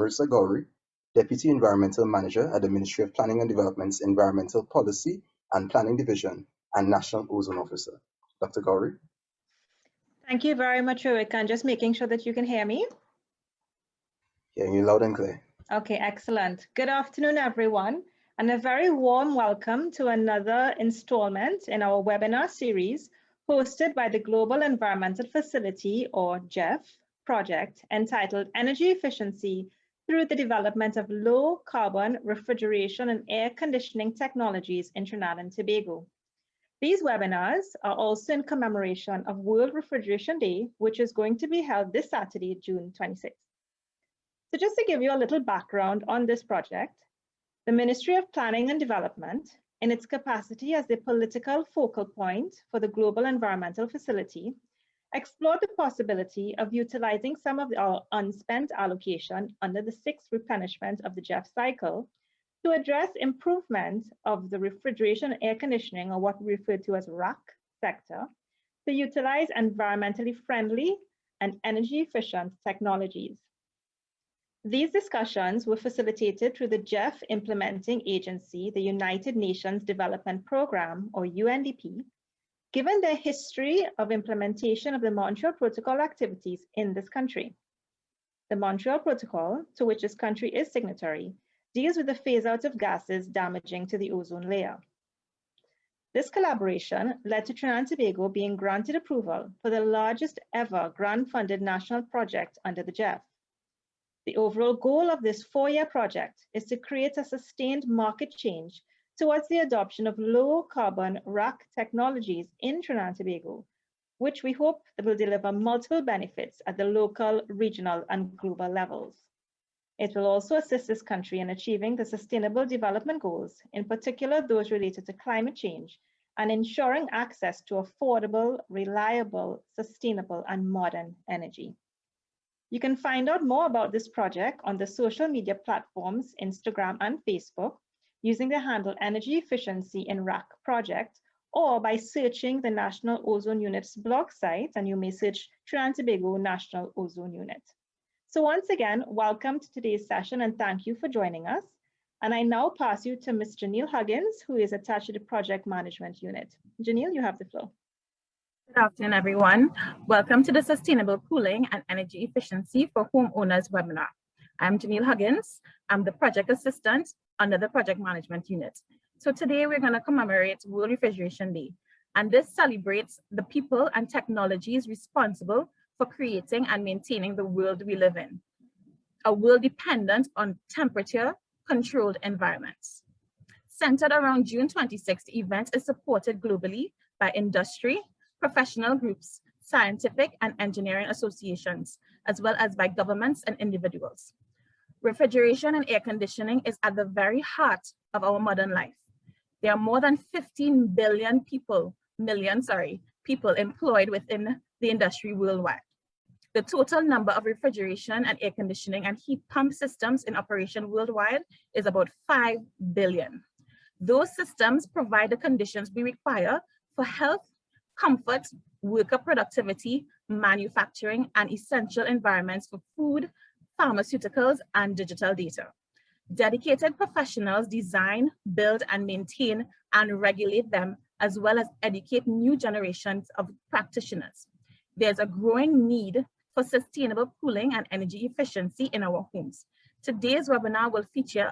Marissa Gowrie, Deputy Environmental Manager at the Ministry of Planning and Development's Environmental Policy and Planning Division and National Ozone Officer. Dr. Gowrie. Thank you very much, Rebecca, and just making sure that you can hear me. Hearing you loud and clear. Okay, excellent. Good afternoon, everyone, and a very warm welcome to another installment in our webinar series hosted by the Global Environmental Facility, or GEF, project entitled Energy Efficiency through the Development of Low Carbon Refrigeration and Air Conditioning Technologies in Trinidad and Tobago. These webinars are also in commemoration of World Refrigeration Day, which is going to be held this Saturday, June 26th. So just to give you a little background on this project, the Ministry of Planning and Development, in its capacity as the political focal point for the Global Environmental Facility, explored the possibility of utilizing some of our unspent allocation under the 6th replenishment of the GEF cycle to address improvement of the refrigeration and air conditioning, or what we refer to as RAC sector, to utilize environmentally friendly and energy efficient technologies. These discussions were facilitated through the GEF implementing agency, the United Nations Development Programme, or UNDP, given their history of implementation of the Montreal Protocol activities in this country. The Montreal Protocol, to which this country is signatory, deals with the phase out of gases damaging to the ozone layer. This collaboration led to Trinidad and Tobago being granted approval for the largest ever grant-funded national project under the GEF. The overall goal of this 4-year project is to create a sustained market change towards the adoption of low-carbon RAC technologies in Trinidad and Tobago, which we hope will deliver multiple benefits at the local, regional, and global levels. It will also assist this country in achieving the Sustainable Development Goals, in particular those related to climate change, and ensuring access to affordable, reliable, sustainable, and modern energy. You can find out more about this project on the social media platforms, Instagram and Facebook, using the handle Energy Efficiency in RAC Project, or by searching the National Ozone Unit's blog site, and you may search Trinidad and Tobago National Ozone Unit. So once again, welcome to today's session and thank you for joining us. And I now pass you to Ms. Janelle Huggins, who is attached to the Project Management Unit. Janelle, you have the floor. Good afternoon, everyone. Welcome to the Sustainable Cooling and Energy Efficiency for Homeowners webinar. I'm Janelle Huggins. I'm the Project Assistant under the Project Management Unit. So today we're going to commemorate World Refrigeration Day, and this celebrates the people and technologies responsible for creating and maintaining the world we live in, a world dependent on temperature-controlled environments. Centered around June 26th, the event is supported globally by industry, professional groups, scientific and engineering associations, as well as by governments and individuals. Refrigeration and air conditioning is at the very heart of our modern life. There are more than 15 billion people employed within the industry worldwide. The total number of refrigeration and air conditioning and heat pump systems in operation worldwide is about 5 billion. Those systems provide the conditions we require for health, comfort, worker productivity, manufacturing, and essential environments for food, pharmaceuticals, and digital data. Dedicated professionals design, build, and maintain and regulate them, as well as educate new generations of practitioners. There's a growing need for sustainable cooling and energy efficiency in our homes. Today's webinar will feature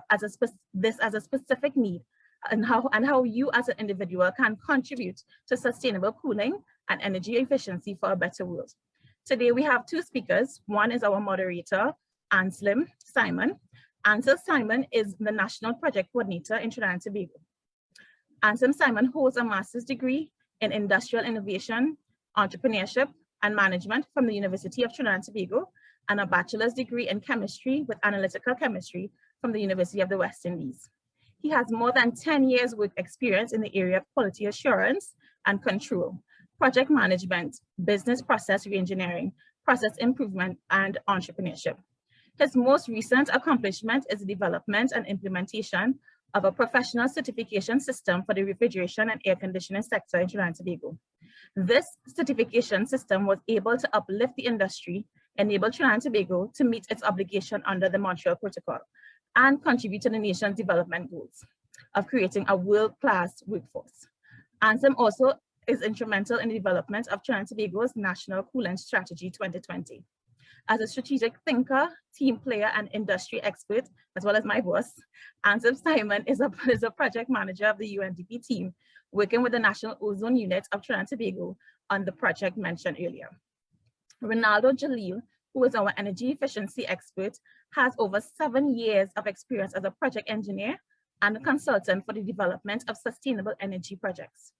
this as a specific need and how you as an individual can contribute to sustainable cooling and energy efficiency for a better world. Today we have two speakers. One is our moderator, Anselm Simon. Anselm Simon is the National Project Coordinator in Trinidad and Tobago. Anselm Simon holds a master's degree in Industrial Innovation, Entrepreneurship, and Management from the University of Trinidad and Tobago, and a bachelor's degree in Chemistry with Analytical Chemistry from the University of the West Indies. He has more than 10 years work experience in the area of quality assurance and control, project management, business process reengineering, process improvement, and entrepreneurship. His most recent accomplishment is the development and implementation of a professional certification system for the refrigeration and air conditioning sector in Trinidad and Tobago. This certification system was able to uplift the industry enable Trinidad and Tobago to meet its obligation under the Montreal Protocol and contribute to the nation's development goals of creating a world-class workforce. ANSEM also is instrumental in the development of Trinidad and Tobago's National Coolant Strategy 2020. As a strategic thinker, team player, and industry expert, as well as my boss, ANSEM Simon is a project manager of the UNDP team, working with the National Ozone Unit of Trinidad and Tobago on the project mentioned earlier. Ronaldo Jalil, who is our energy efficiency expert, has over 7 years of experience as a project engineer and a consultant for the development of sustainable energy projects.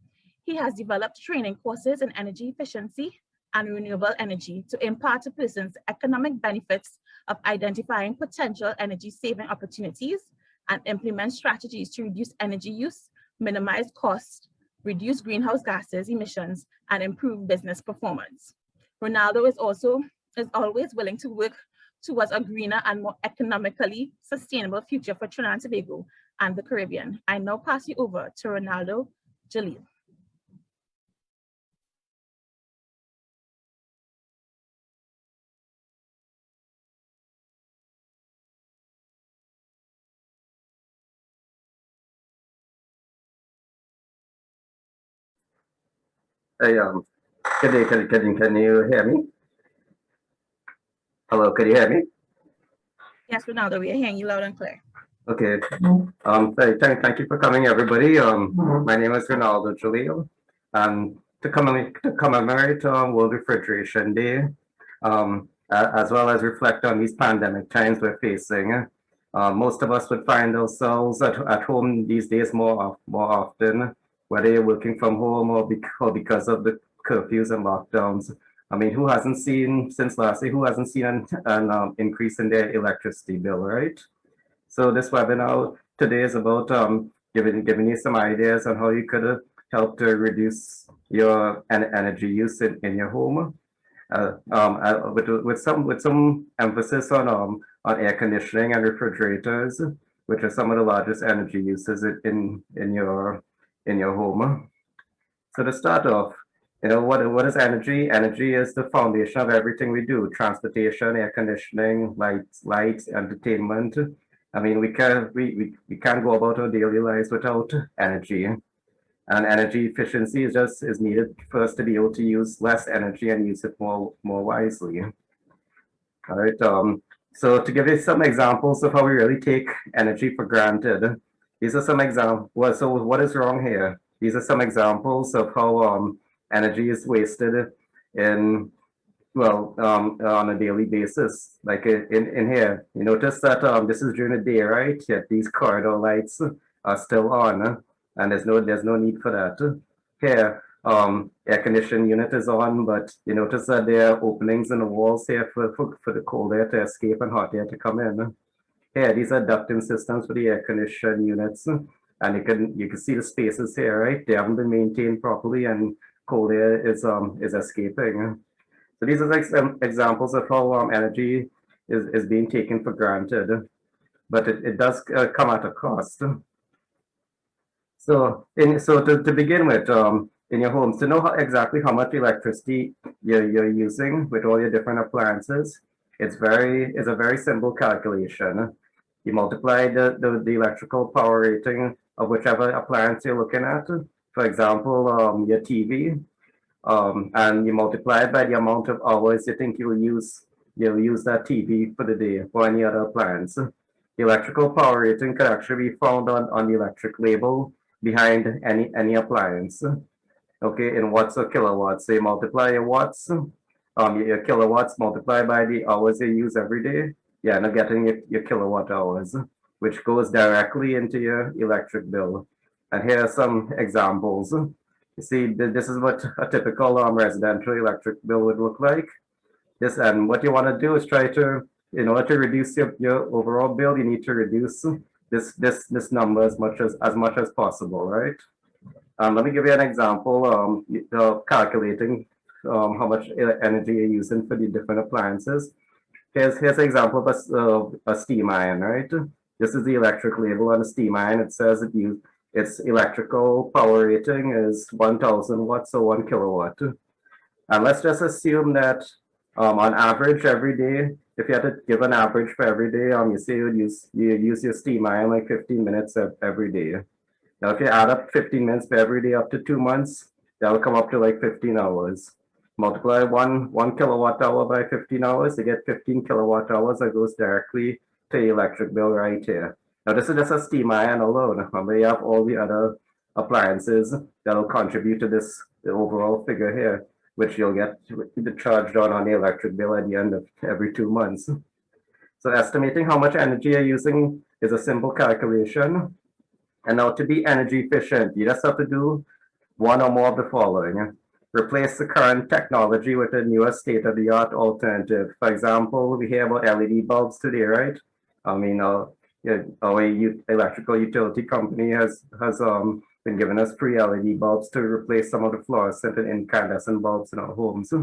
He has developed training courses in energy efficiency and renewable energy to impart to persons economic benefits of identifying potential energy saving opportunities and implement strategies to reduce energy use, minimize costs, reduce greenhouse gases emissions, and improve business performance. Ronaldo is always willing to work towards a greener and more economically sustainable future for Trinidad and Tobago and the Caribbean. I now pass you over to Ronaldo Jalil. Hey, can you hear me? Hello, can you hear me? Yes, Ronaldo, we are hearing you loud and clear. Okay. Thank you for coming, everybody. My name is Ronaldo Jalil. To commemorate World Refrigeration Day, as well as reflect on these pandemic times we're facing. Most of us would find ourselves at home these days more often, whether you're working from home or because of the curfews and lockdowns. I mean, who hasn't seen, since last year, who hasn't seen an increase in their electricity bill, right? So this webinar today is about giving you some ideas on how you could help to reduce your energy use in your home, with some emphasis on air conditioning and refrigerators, which are some of the largest energy uses in your home. So to start off, what is energy? Energy is the foundation of everything we do: transportation, air conditioning, lights, entertainment. I mean, we can't go about our daily lives without energy. And energy efficiency is needed for us to be able to use less energy and use it more wisely. All right. So to give you some examples of how we really take energy for granted, these are some examples. So what is wrong here? These are some examples of how energy is wasted on a daily basis. Like in here, you notice that this is during the day, right? Yet these corridor lights are still on, and there's no need for that. Here, air conditioning unit is on, but you notice that there are openings in the walls here for the cold air to escape and hot air to come in. Here, these are ducting systems for the air conditioning units, and you can see the spaces here, right? They haven't been maintained properly, and cold air is escaping. So these are like examples of how energy is being taken for granted, but it does come at a cost. So to begin with, in your homes, to know exactly how much electricity you're using with all your different appliances, it's a very simple calculation. You multiply the electrical power rating of whichever appliance you're looking at. For example, your TV, and you multiply it by the amount of hours you think you'll use that TV for the day or any other appliance. The electrical power rating can actually be found on the electric label behind any appliance. Okay, in watts or kilowatts. So you multiply your watts, your kilowatts multiplied by the hours you use every day. Yeah, and getting your kilowatt hours, which goes directly into your electric bill. And here are some examples. You see, this is what a typical residential electric bill would look like. And what you want to do is try to, in order to reduce your overall bill, you need to reduce this number as much as possible, right? Let me give you an example. Calculating how much energy you're using for the different appliances. Here's an example of a steam iron, right? This is the electric label on a steam iron. It says its electrical power rating is 1,000 watts or 1 kilowatt. And let's just assume that On average, every day, if you had to give an average for every day, you say you use your steam iron like 15 minutes every day. Now, if you add up 15 minutes for every day up to 2 months, that'll come up to like 15 hours. Multiply one kilowatt hour by 15 hours, you get 15 kilowatt hours that goes directly to your electric bill right here. Now, this is just a steam iron alone. Remember, you have all the other appliances that'll contribute to this the overall figure here, which you'll get charged on the electric bill at the end of every 2 months. So estimating how much energy you're using is a simple calculation. And now to be energy efficient, you just have to do one or more of the following. Replace the current technology with a newer state-of-the-art alternative. For example, we hear about LED bulbs today, right? I mean, our electrical utility company has been giving us free LED bulbs to replace some of the fluorescent and incandescent bulbs in our homes.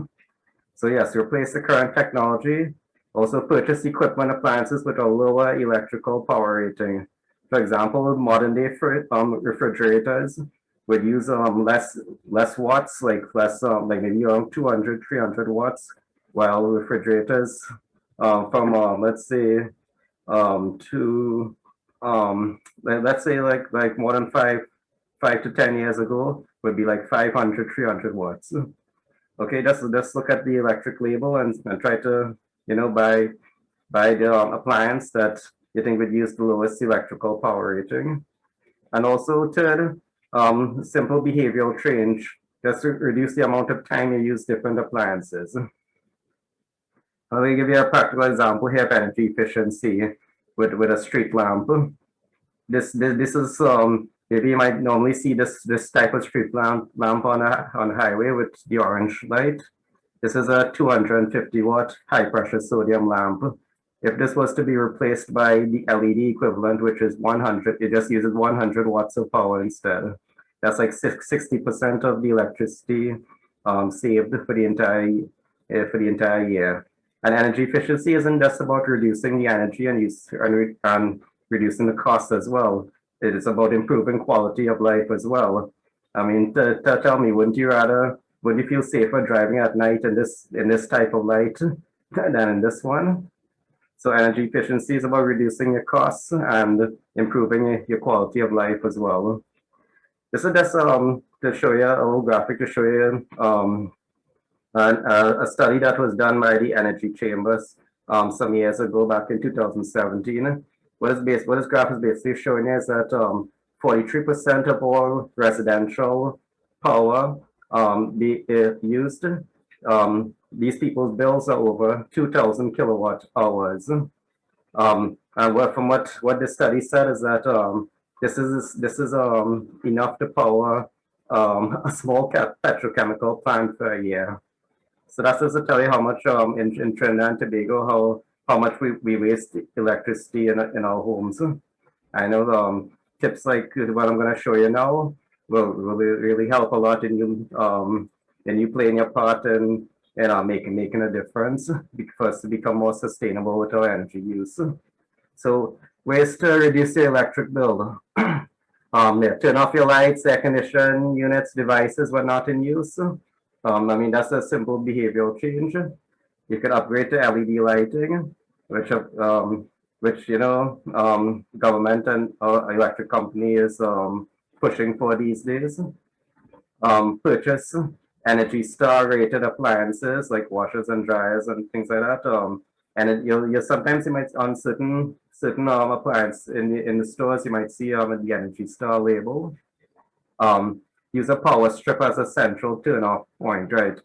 So yes, replace the current technology. Also purchase equipment appliances with a lower electrical power rating. For example, modern day refrigerators would use less watts, like maybe around 200, 300 watts, while refrigerators from let's say let's say like more than 5 to 10 years ago would be like 500, 300 watts. Okay, just look at the electric label and try to buy the appliance that you think would use the lowest electrical power rating. And also third, simple behavioral change, just to reduce the amount of time you use different appliances. Let me give you a practical example here of energy efficiency with a street lamp. This is maybe you might normally see this type of street lamp on a highway with the orange light. This is a 250 watt high pressure sodium lamp. If this was to be replaced by the LED equivalent, which is 100, it just uses 100 watts of power instead. That's like 60% of the electricity saved for the entire year. And energy efficiency isn't just about reducing the energy and reducing the cost as well. It is about improving quality of life as well. I mean, tell me, wouldn't you feel safer driving at night in this type of light than in this one? So energy efficiency is about reducing your costs and improving your quality of life as well. This is just to show you a little graphic to show you a study that was done by the Energy Chambers some years ago, back in 2017. What this graph is basically showing is that 43% of all residential power used. These people's bills are over 2,000 kilowatt hours. And from what the study said is that this is enough to power a small petrochemical plant for a year. So that's just to tell you how much in Trinidad and Tobago how much we waste electricity in our homes. I know tips like what I'm going to show you now will really help a lot in you playing your part in making a difference for us to become more sustainable with our energy use. So ways to reduce your electric bill. Turn off your lights, air conditioning units, devices when not in use. I mean, that's a simple behavioral change. You could upgrade to LED lighting, which government and electric company is pushing for these days. Purchase Energy Star rated appliances like washers and dryers and things like that. And you sometimes you might on certain appliance in the stores you might see the Energy Star label. Use a power strip as a central turn-off point, right?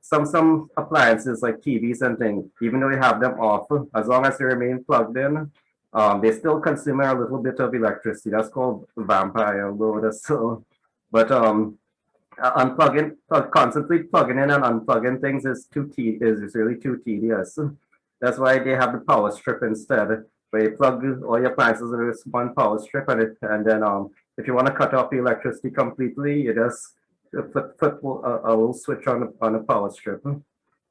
Some appliances like TVs and things, even though you have them off, as long as they remain plugged in, they still consume a little bit of electricity. That's called vampire load. So, but constantly plugging in and unplugging things is really too tedious. That's why they have the power strip instead, where you plug all your appliances in this one power strip, and then if you want to cut off the electricity completely, you just flip a little switch on a power strip,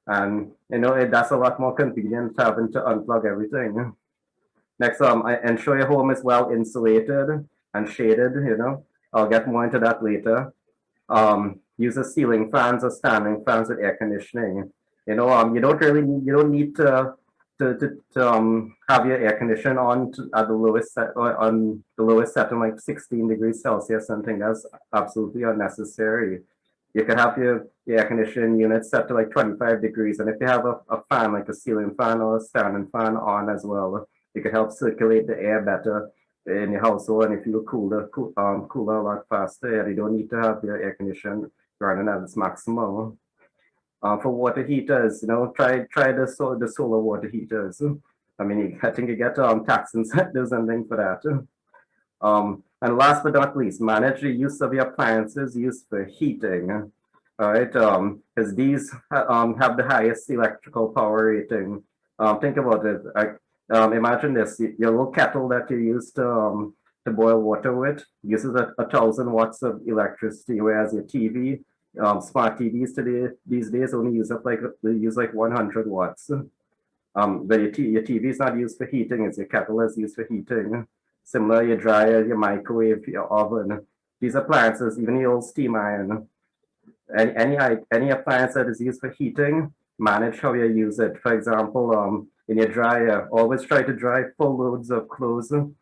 and that's a lot more convenient having to unplug everything. Next, ensure your home is well insulated and shaded. I'll get more into that later. Use a ceiling fans or standing fans with air conditioning. You know, you don't need to have your air conditioner on at the lowest set or on the lowest setting like 16 degrees Celsius. Something that's absolutely unnecessary. You can have your air conditioning unit set to like 25 degrees, and if you have a fan like a ceiling fan or a standing fan on as well, it can help circulate the air better in your household, and if you cooler a lot faster, and you don't need to have your air conditioner running at its maximum. For water heaters, you know, try the solar water heaters. I mean, I think you get tax incentives and things for that. And last but not least, manage the use of your appliances used for heating. All right, because these have the highest electrical power rating. Think about it. Imagine this: your little kettle that you use to boil water with uses 1,000 watts of electricity, whereas your TV, smart TVs these days only use like 100 watts. But your TV is not used for heating; it's your kettle is used for heating. Similar, your dryer, your microwave, your oven. These appliances, even your old steam iron, any appliance that is used for heating, manage how you use it. For example, in your dryer, always try to dry full loads of clothes. Don't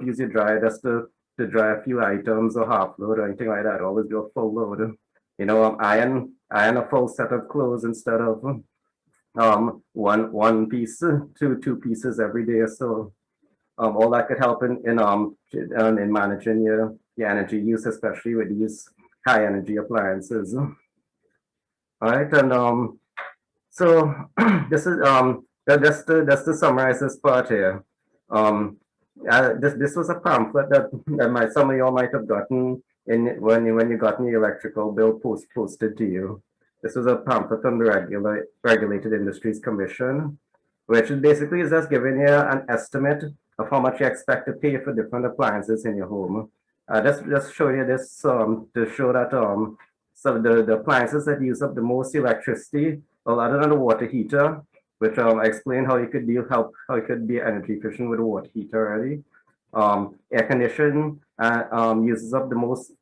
use your dryer just to dry a few items or half load or anything like that. Always do a full load. You know, iron a full set of clothes instead of one piece, two pieces every day or so. All that could help in managing your energy use, especially with these high energy appliances. All right, and so this is just to summarize this part here. This was a pamphlet that some of y'all might have gotten when you got your electrical bill posted to you. This was a pamphlet from the Regulated Industries Commission, which basically is just giving you an estimate of how much you expect to pay for different appliances in your home. Just show you this to show that so the appliances that use up the most electricity, well, other than the water heater, which I explained how you could how you could be energy efficient with a water heater already. Air conditioning uses up the most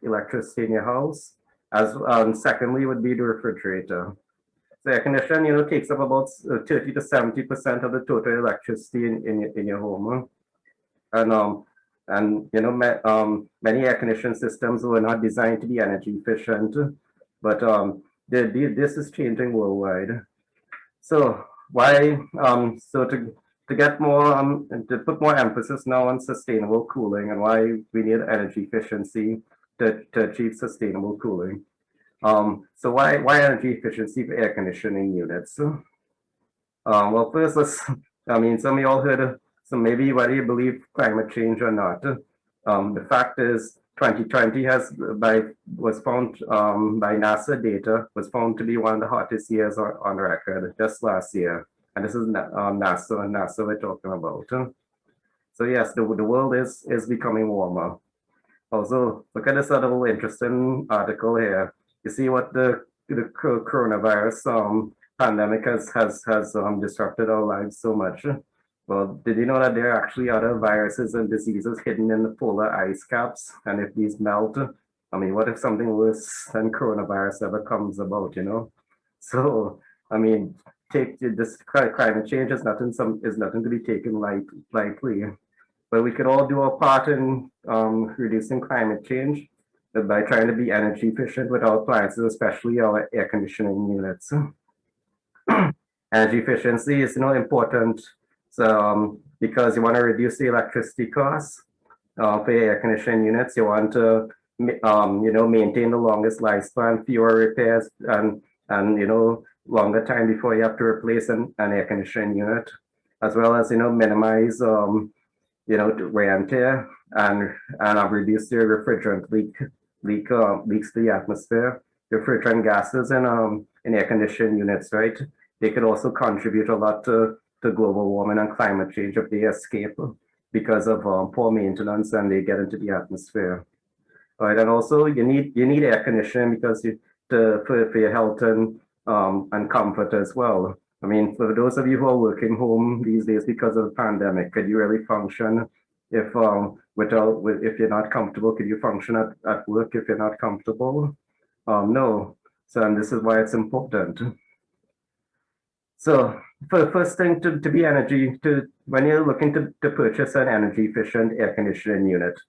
electricity in your house. As secondly would be the refrigerator. So air conditioning, you know, takes up about 30 to 70% of the total electricity in your home. And you know, many air conditioning systems were not designed to be energy efficient, but this is changing worldwide. So why? So to get more to put more emphasis now on sustainable cooling and why we need energy efficiency to achieve sustainable cooling. So why energy efficiency for air conditioning units? Well, first, I mean, some of y'all heard, so maybe whether you believe climate change or not. The fact is 2020 was found by NASA data, was found to be one of the hottest years on record just last year. And this is NASA we're talking about. So yes, the world is becoming warmer. Also, look at this other interesting article here. You see what the coronavirus pandemic has disrupted our lives so much. Well, did you know that there are actually other viruses and diseases hidden in the polar ice caps? And if these melt, I mean, what if something worse than coronavirus ever comes about, you know? So, I mean, this climate change is nothing to be taken lightly. But we could all do our part in reducing climate change by trying to be energy efficient with our appliances, especially our air conditioning units. Energy efficiency is important, so because you want to reduce the electricity costs for your air conditioning units. You want to maintain the longest lifespan, fewer repairs, and longer time before you have to replace an air conditioning unit, as well as minimize wear and tear and reduce the refrigerant leaks to the atmosphere. Refrigerant gases in air conditioning units, right? They could also contribute a lot to global warming and climate change if they escape because of poor maintenance and they get into the atmosphere. All right, and also you need air conditioning because for your health and comfort as well. I mean, for those of you who are working home these days because of the pandemic, could you really function if you're not comfortable? Could you function at work if you're not comfortable? No. So, and this is why it's important. So, for the first thing when you're looking to purchase an energy efficient air conditioning unit,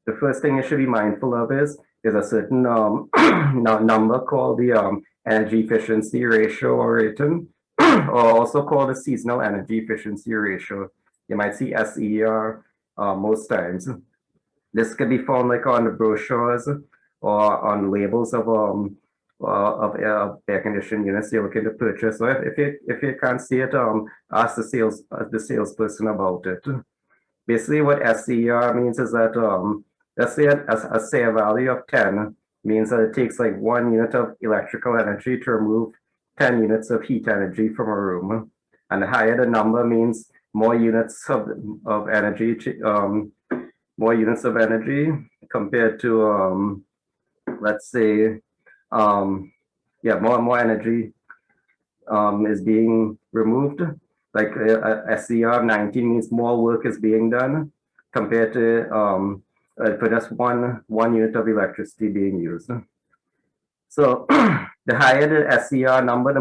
the first thing you should be mindful of is a certain number called the energy efficiency ratio or rating, or also called the seasonal energy efficiency ratio. You might see SER most times. This could be found like on the brochures or on labels of air conditioning units you're looking to purchase. So if you can't see it, ask the salesperson about it. Basically, what SER means is that let's say a SER value of 10 means that it takes like 1 unit of electrical energy to remove 10 units of heat energy from a room. And the higher the number means more units of energy, more units of energy compared to let's say more energy is being removed. Like a SER of 19 means more work is being done compared to for just one unit of electricity being used. So the higher the SER number, the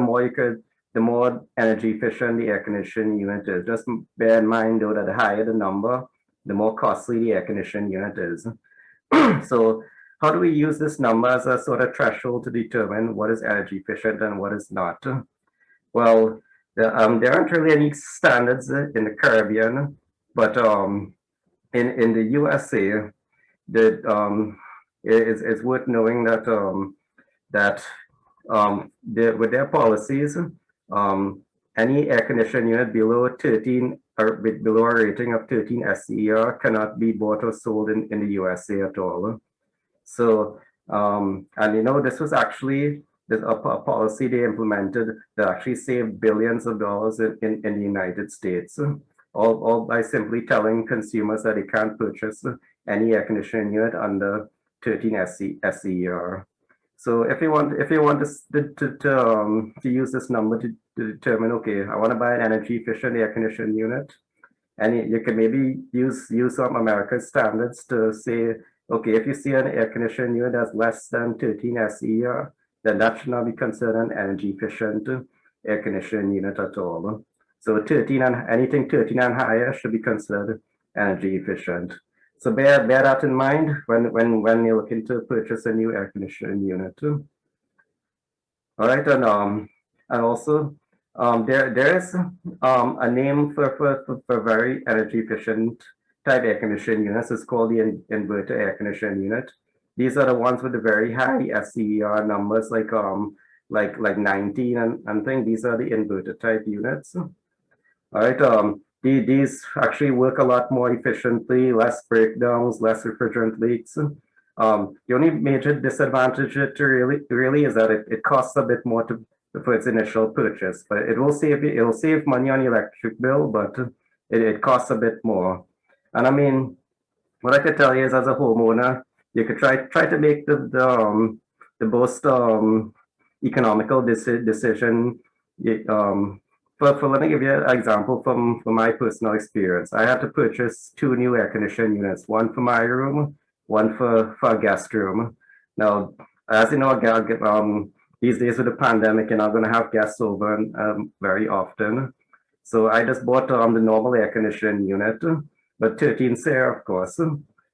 more energy efficient the air conditioning unit is. Just bear in mind though that the higher the number, the more costly the air conditioning unit is. So how do we use this number as a sort of threshold to determine what is energy efficient and what is not? Well, there aren't really any standards in the Caribbean, but in the USA, it's worth knowing that with their policies, any air conditioning unit below 13 or below a rating of 13 SER cannot be bought or sold in the USA at all. So, and this was actually a policy they implemented that actually saved billions of dollars in the United States, all by simply telling consumers that they can't purchase any air conditioning unit under 13 SER. So if you want to use this number to determine, okay, I want to buy an energy efficient air conditioning unit, and you can maybe use some America's standards to say, okay, if you see an air conditioning unit that's less than 13 SER, then that should not be considered an energy efficient air conditioning unit at all. So anything 13 and higher should be considered energy efficient. So bear that in mind when you're looking to purchase a new air conditioning unit. All right, and also there is a name for very energy efficient type air conditioning units. It's called the inverter air conditioning unit. These are the ones with the very high SER numbers, like 19 and things. These are the inverter type units. All right, these actually work a lot more efficiently, less breakdowns, less refrigerant leaks. The only major disadvantage to really is that it costs a bit more for its initial purchase, but it'll save money on the electric bill, but it costs a bit more. And I mean, what I could tell you is, as a homeowner, you could try to make the most economical decision. Let me give you an example from my personal experience. I had to purchase 2 new air conditioning units, one for my room, one for a guest room. Now, as you know, these days with the pandemic, you're not going to have guests over very often. So I just bought the normal air conditioning unit, but 13 SER, of course.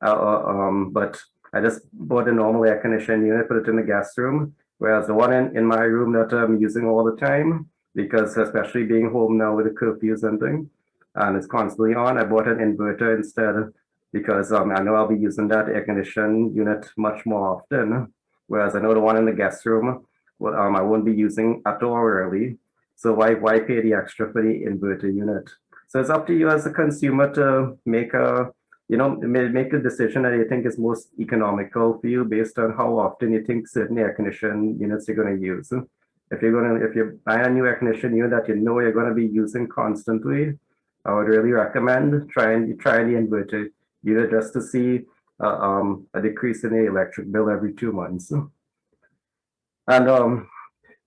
But I just bought a normal air conditioning unit, put it in the guest room, whereas the one in my room that I'm using all the time, because especially being home now with the curfews and things, and it's constantly on, I bought an inverter instead, because I know I'll be using that air conditioning unit much more often, whereas I know the one in the guest room, well, I won't be using at all really. So why pay the extra for the inverter unit? So it's up to you as a consumer to make a decision that you think is most economical for you based on how often you think certain air conditioning units you're going to use. If you buy a new air conditioning unit that you know you're going to be using constantly, I would really recommend trying the inverter unit just to see a decrease in the electric bill every 2 months. And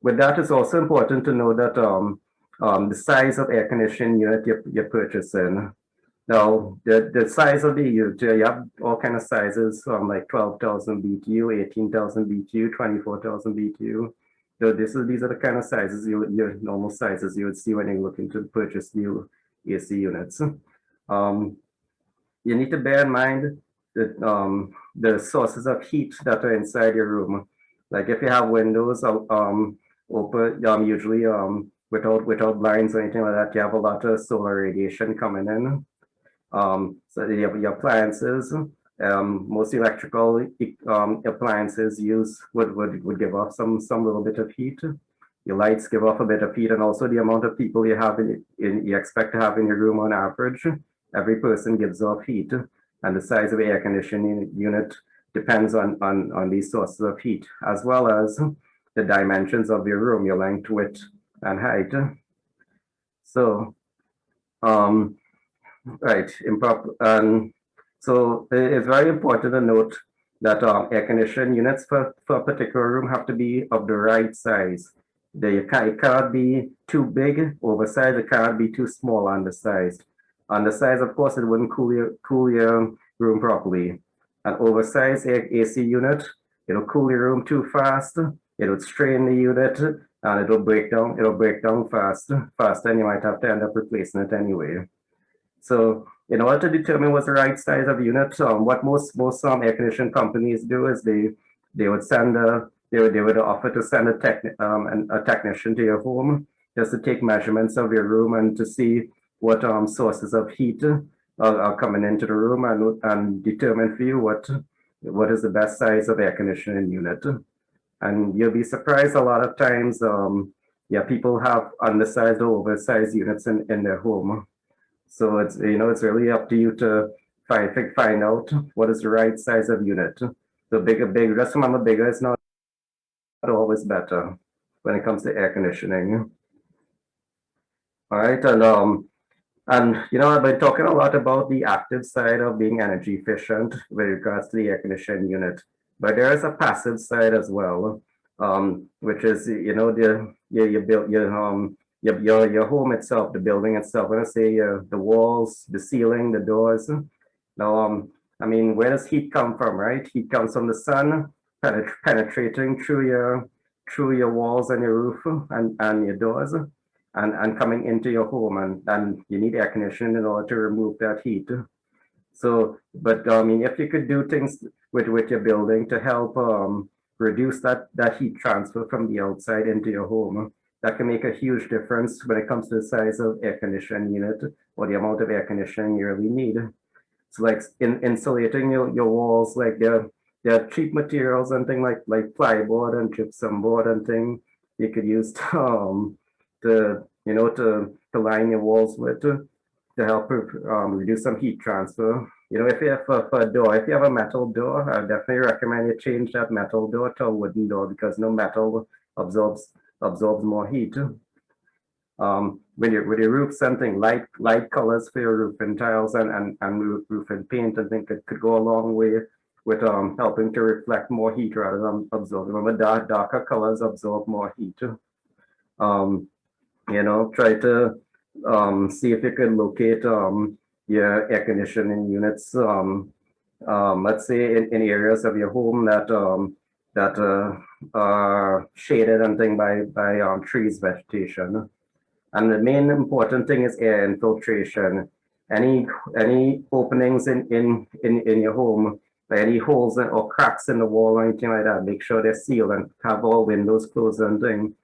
with that, it's also important to know that the size of air conditioning unit you're purchasing. Now, the size of the unit, you have all kind of sizes from like 12,000 BTU, 18,000 BTU, 24,000 BTU. So these are the kind of sizes your normal sizes you would see when you're looking to purchase new AC units. You need to bear in mind that the sources of heat that are inside your room. Like if you have windows open, usually without blinds or anything like that, you have a lot of solar radiation coming in. So your appliances, most electrical appliances would give off some little bit of heat. Your lights give off a bit of heat, and also the amount of people you have you expect to have in your room on average. Every person gives off heat, and the size of the air conditioning unit depends on these sources of heat, as well as the dimensions of your room, your length, width, and height. So, right, improper. So it's very important to note that air conditioning units for a particular room have to be of the right size. It cannot be too big, oversized. It cannot be too small, undersized. Undersized, of course, it wouldn't cool your room properly. An oversized AC unit, it'll cool your room too fast. It would strain the unit, and it'll break down. It'll break down faster, and you might have to end up replacing it anyway. So in order to determine what's the right size of unit, what most air conditioning companies do is they would send they would offer to send a technician to your home just to take measurements of your room and to see what sources of heat are coming into the room and determine for you what is the best size of air conditioning unit. And you'll be surprised a lot of times, yeah, people have undersized or oversized units in their home. So it's it's really up to you to find out what is the right size of unit. The bigger, just remember, bigger is not always better when it comes to air conditioning. All right, and I've been talking a lot about the active side of being energy efficient with regards to the air conditioning unit, but there is a passive side as well, which is your home itself, the building itself. When I say the walls, the ceiling, the doors. Now, I mean, where does heat come from, right? Heat comes from the sun penetrating through your walls and your roof and your doors. And coming into your home, and you need air conditioning in order to remove that heat. So, but I mean, if you could do things with your building to help reduce that heat transfer from the outside into your home, that can make a huge difference when it comes to the size of air conditioning unit or the amount of air conditioning you really need. So, like insulating your walls, like they're cheap materials and things like plywood and gypsum board and thing you could use to line your walls with to help reduce some heat transfer. If you have for a door, if you have a metal door, I definitely recommend you change that metal door to a wooden door because no metal absorbs more heat. When you roof something, light colors for your roofing tiles and roofing paint, I think it could go a long way with helping to reflect more heat rather than absorb. Remember, darker colors absorb more heat. Try to see if you can locate your air conditioning units. Let's say in areas of your home that are shaded and thing by trees, vegetation. And the main important thing is air infiltration. Any openings in your home, any holes or cracks in the wall or anything like that, make sure they're sealed and have all windows closed and thing.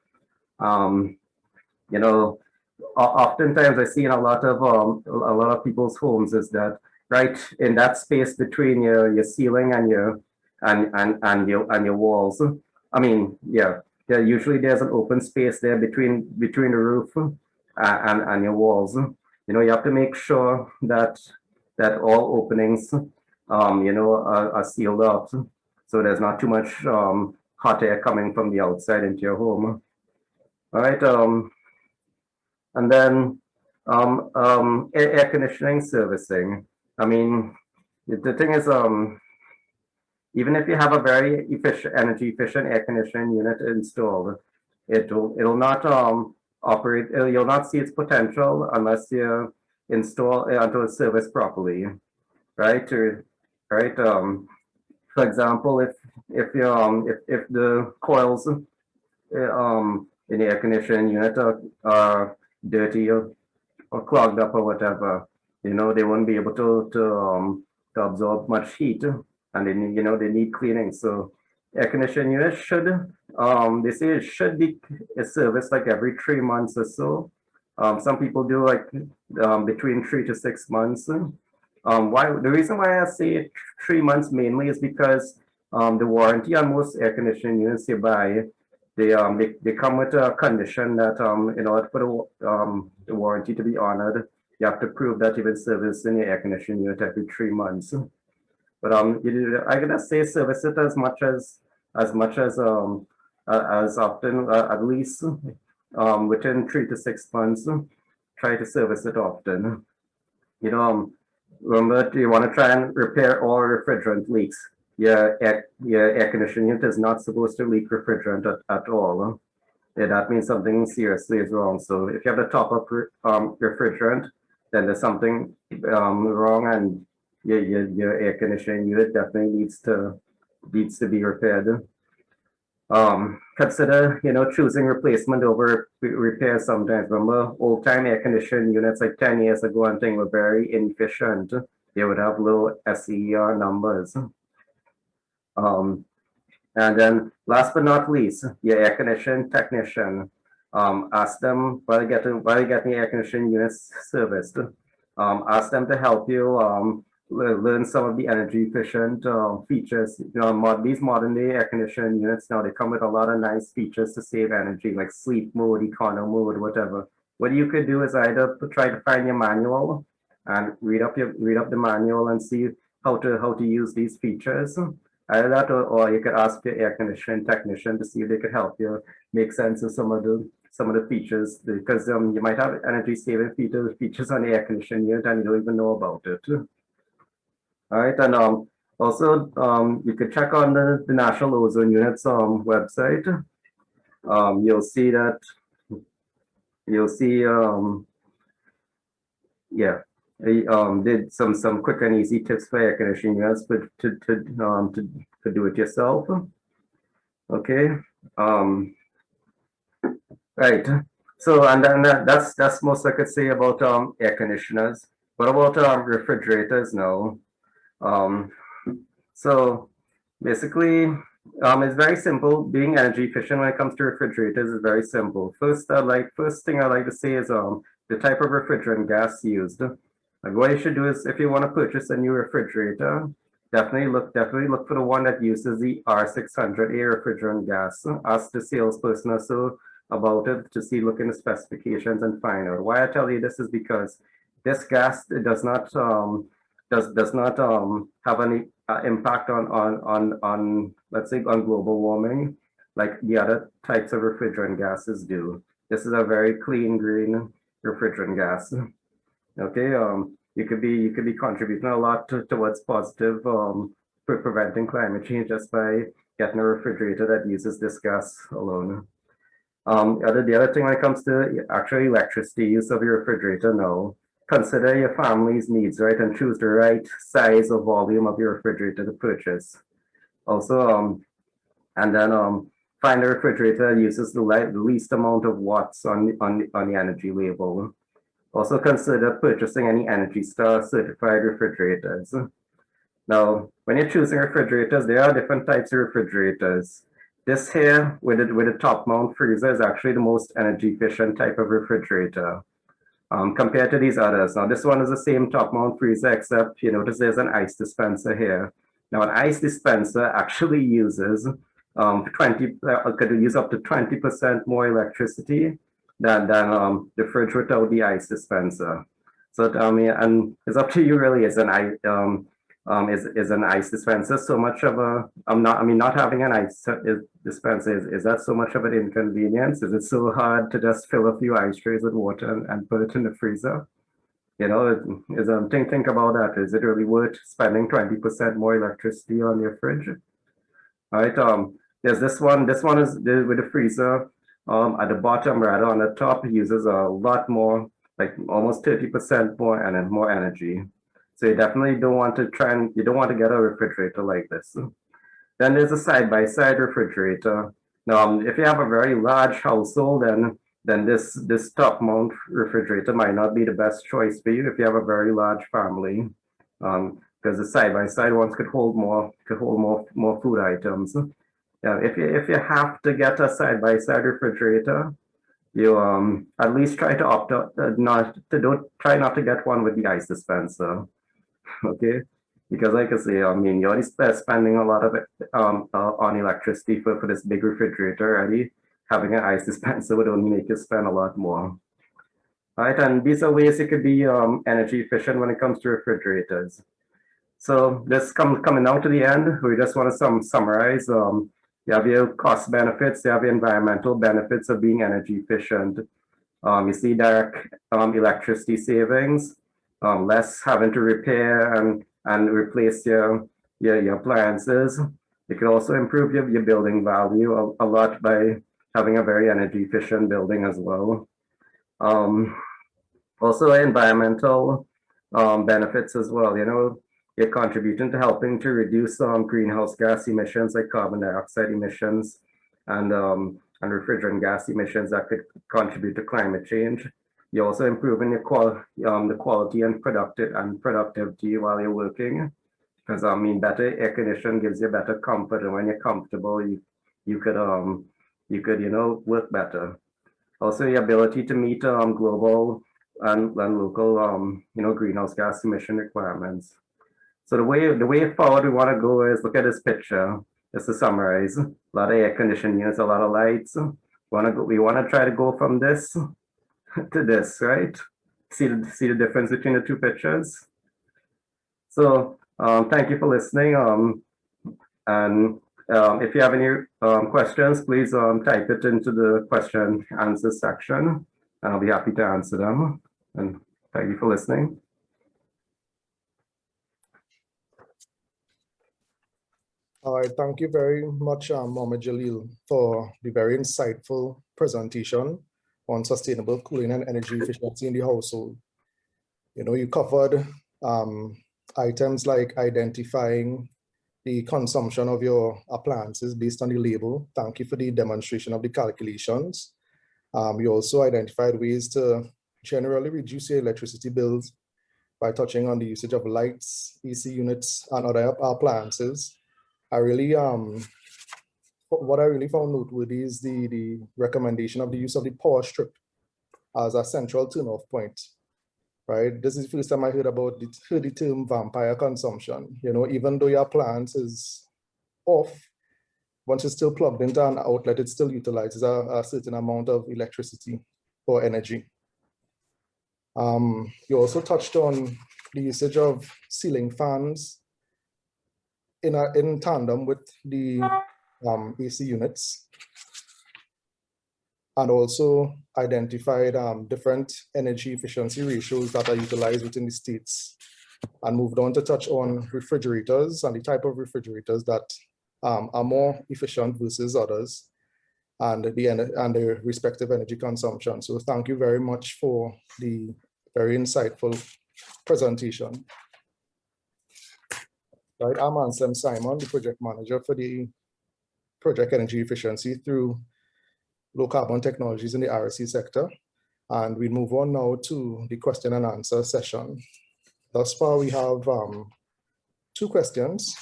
Oftentimes I see in a lot of people's homes is that right in that space between your ceiling and your walls. I mean, yeah, there's an open space there between the roof and your walls. You have to make sure that all openings are sealed up, so there's not too much hot air coming from the outside into your home. All right. And then air conditioning servicing. I mean, the thing is, even if you have a very energy efficient air conditioning unit installed, it'll not operate. You'll not see its potential unless you install it onto a service properly, right? Right. For example, if the coils in the air conditioning unit are dirty or clogged up or whatever, they won't be able to absorb much heat, and they need, they need cleaning. So air conditioning units should, they say it should be serviced like every 3 months or so. Some people do like between 3 to 6 months. The reason why I say 3 months mainly is because the warranty on most air conditioning units you buy, they come with a condition that in order for the warranty to be honored, you have to prove that you've been servicing your air conditioning unit every 3 months. But I gotta say service it as much as often, at least within 3 to 6 months. Try to service it often. Remember, you want to try and repair all refrigerant leaks. Your air conditioning unit is not supposed to leak refrigerant at all. Yeah, that means something seriously is wrong. So if you have to top up refrigerant, then there's something wrong, and your air conditioning unit definitely needs to be repaired. Consider choosing replacement over repair sometimes. Remember, old time air conditioning units like 10 years ago and things were very inefficient. They would have low SER numbers. And then last but not least, your air conditioning technician. Ask them while you're getting air conditioning units serviced. Ask them to help you learn some of the energy efficient features. These modern day air conditioning units now, they come with a lot of nice features to save energy, like sleep mode, econo mode, whatever. What you could do is either try to find your manual and read up the manual and see how to use these features. Either that, or you could ask your air conditioning technician to see if they could help you make sense of some of the features, because you might have energy saving features on the air conditioning unit and you don't even know about it. All right, and also you could check on the National Ozone Unit's website. You'll see did some quick and easy tips for air conditioning units to do it yourself. Okay, right. So, and then that's most I could say about air conditioners. What about refrigerators now? So basically, it's very simple. Being energy efficient when it comes to refrigerators is very simple. First thing I like to say is the type of refrigerant gas used. Like what you should do is, if you want to purchase a new refrigerator, definitely look for the one that uses the R600A refrigerant gas. Ask the salesperson or so about it to look in the specifications and find out. Why I tell you this is because this gas does not have any impact on let's say on global warming like the other types of refrigerant gases do. This is a very clean green refrigerant gas. Okay, you could be contributing a lot towards positive for preventing climate change just by getting a refrigerator that uses this gas alone. The other thing when it comes to actual electricity use of your refrigerator, no. Consider your family's needs, right, and choose the right size or volume of your refrigerator to purchase. Also, and then find a refrigerator that uses the least amount of watts on the energy label. Also consider purchasing any Energy Star certified refrigerators. Now, when you're choosing refrigerators, there are different types of refrigerators. This here with the top mount freezer is actually the most energy efficient type of refrigerator compared to these others. Now, this one is the same top mount freezer, except you notice there's an ice dispenser here. Now, an ice dispenser actually uses could use up to 20% more electricity than the fridge without the ice dispenser. So and it's up to you really. Is an ice dispenser so much of a not having an ice dispenser, is that so much of an inconvenience? Is it so hard to just fill a few ice trays with water and put it in the freezer? Think about that. Is it really worth spending 20% more electricity on your fridge? All right, there's this one. This one is with the freezer. At the bottom, rather on the top, it uses a lot more, like almost 30% more energy. So you definitely don't want to you don't want to get a refrigerator like this. Then there's a side-by-side refrigerator. If you have a very large household, then this top mount refrigerator might not be the best choice for you if you have a very large family, because the side by side ones could hold more food items. If you have to get a side by side refrigerator, you at least try to opt out, try not to get one with the ice dispenser. Okay, because like I say, I mean, you're already spending a lot of it on electricity for this big refrigerator already. Having an ice dispenser would only make you spend a lot more. All right, and these are ways it could be energy efficient when it comes to refrigerators. So this coming down to the end, we just want to summarize. You have your cost benefits, you have your environmental benefits of being energy efficient. You see direct electricity savings, less having to repair and replace your appliances. It can also improve your building value a lot by having a very energy efficient building as well. Also environmental benefits as well. You know, you're contributing to helping to reduce greenhouse gas emissions like carbon dioxide emissions and refrigerant gas emissions that could contribute to climate change. You're also improving the quality and productivity while you're working, because I mean, better air conditioning gives you better comfort, and when you're comfortable, you could work better. Also, the ability to meet global and local greenhouse gas emission requirements. So the way forward we want to go is look at this picture. Just to summarize, a lot of air conditioning units, a lot of lights. We want to try to go from this to this, right? See the difference between the two pictures. So thank you for listening. And if you have any questions, please type it into the question answer section. I'll be happy to answer them. And thank you for listening. All right, thank you very much, Mohammed Jalil, for the very insightful presentation on sustainable cooling and energy efficiency in the household. You know, you covered items like identifying the consumption of your appliances based on the label. Thank you for the demonstration of the calculations. You also identified ways to generally reduce your electricity bills by touching on the usage of lights, AC units, and other appliances. What I really found noteworthy is the recommendation of the use of the power strip as a central turn-off point, right? This is the first time I heard the term vampire consumption. You know, even though your appliance is off, once it's still plugged into an outlet, it still utilizes a certain amount of electricity or energy. You also touched on the usage of ceiling fans in tandem with the AC units, and also identified different energy efficiency ratios that are utilized within the states, and moved on to touch on refrigerators and the type of refrigerators that are more efficient versus others, and the respective energy consumption. So thank you very much for the very insightful presentation. Right, I'm Anselm Simon, the project manager for the project energy efficiency through low carbon technologies in the RSC sector. And we move on now to the question and answer session. Thus far, we have 2 questions,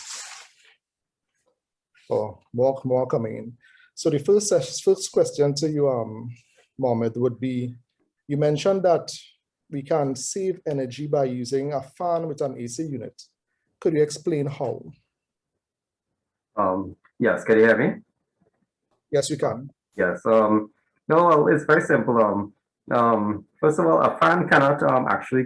or more coming in. So the first question to you, Mohammed, would be, you mentioned that we can save energy by using a fan with an AC unit. Could you explain how? Yes, can you hear me? Yes, you can. Yes. No, it's very simple. First of all, a fan cannot actually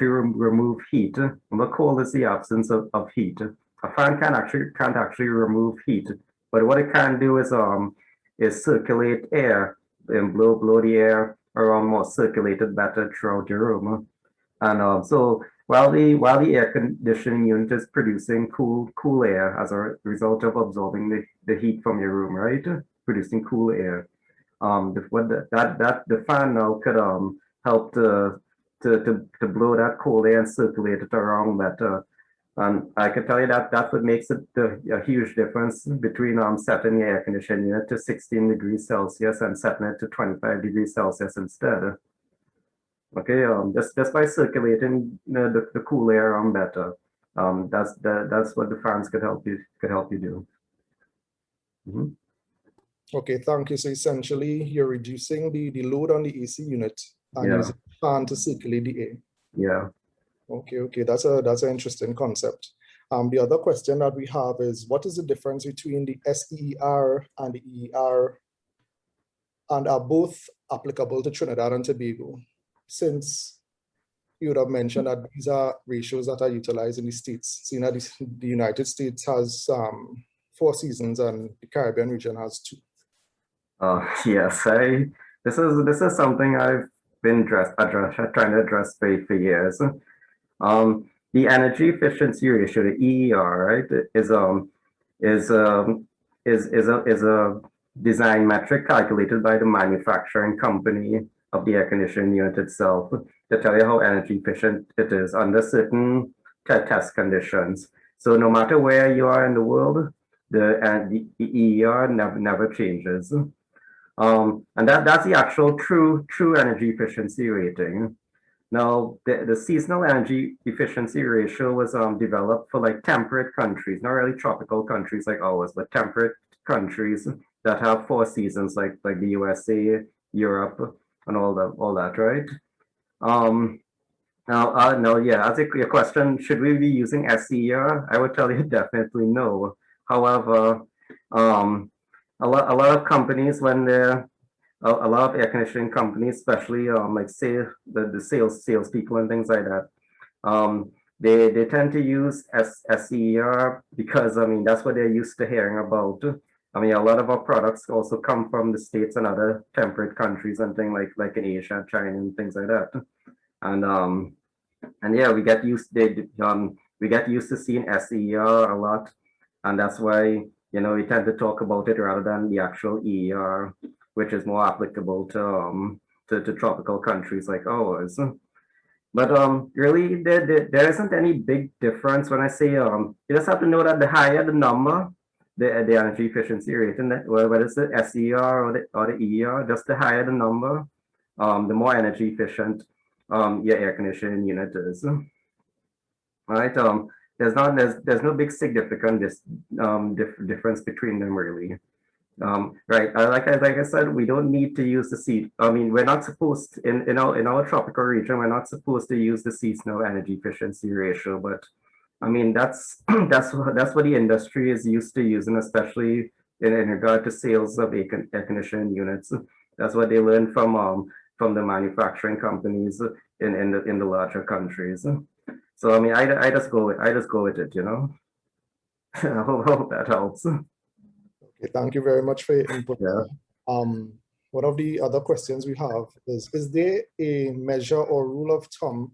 remove heat. The cold is the absence of heat. A fan can't actually remove heat, but what it can do is circulate air and blow the air around more, circulated better throughout your room. And so while the air conditioning unit is producing cool air as a result of absorbing the heat from your room, right? Producing cool air. The fan now could help to blow that cold air and circulate it around better. And I can tell you that that's what makes it a huge difference between setting your air conditioning unit to 16 degrees Celsius and setting it to 25 degrees Celsius instead. Okay, just by circulating the cool air better. That's what the fans could help you do. Mm-hmm. Okay, thank you. So essentially, you're reducing the load on the AC unit and Yeah. using the fan to circulate the air. Yeah. Okay, that's an interesting concept. The other question that we have is, what is the difference between the SEER and the EER, and are both applicable to Trinidad and Tobago? Since you would have mentioned that these are ratios that are utilized in the States, seeing that the United States has 4 seasons and the Caribbean region has 2. Yes, this is something I've been trying to address for years. The energy efficiency ratio, the EER, right, is a design metric calculated by the manufacturing company of the air conditioning unit itself to tell you how energy efficient it is under certain test conditions. So no matter where you are in the world, the EER never changes. And that's the actual true energy efficiency rating. Now, the seasonal energy efficiency ratio was developed for like temperate countries, not really tropical countries like ours, but temperate countries that have 4 seasons, like the USA, Europe, and all that, right? Now, yeah, as your question, should we be using SEER? I would tell you definitely no. However, a lot of companies, when they're a lot of air conditioning companies, especially like say the sales people and things like that, they tend to use SEER because I mean that's what they're used to hearing about. I mean a lot of our products also come from the States and other temperate countries and things like in Asia, China, and things like that. And yeah, we get used to seeing SEER a lot, and that's why we tend to talk about it rather than the actual EER, which is more applicable to tropical countries like ours. But really, there isn't any big difference when I say you just have to know that the higher the number, the energy efficiency rating, whether it's the SEER or the EER, just the higher the number, the more energy efficient your air conditioning unit is. All right. There's no big significant difference between them really. Right. Like I said, we don't need to use the seat. I mean, we're not supposed to, in our tropical region, we're not supposed to use the seasonal energy efficiency ratio. But I mean, that's what the industry is used to using, especially in regard to sales of air conditioning units. That's what they learn from the manufacturing companies in the larger countries. So I mean, I just go with it, I hope that helps. Okay, thank you very much for your input. Yeah. One of the other questions we have is there a measure or rule of thumb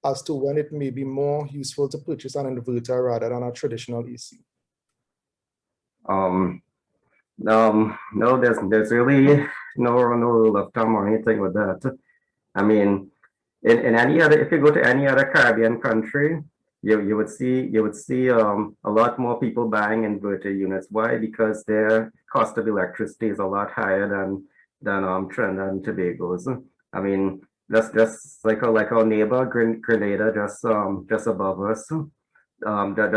as to when it may be more useful to purchase an inverter rather than a traditional AC? No, there's really no rule of thumb or anything with that. I mean, in any other, if you go to any other Caribbean country, you would see a lot more people buying inverter units. Why? Because their cost of electricity is a lot higher than Trinidad and Tobago's. I mean, just like our neighbor Grenada, just above us,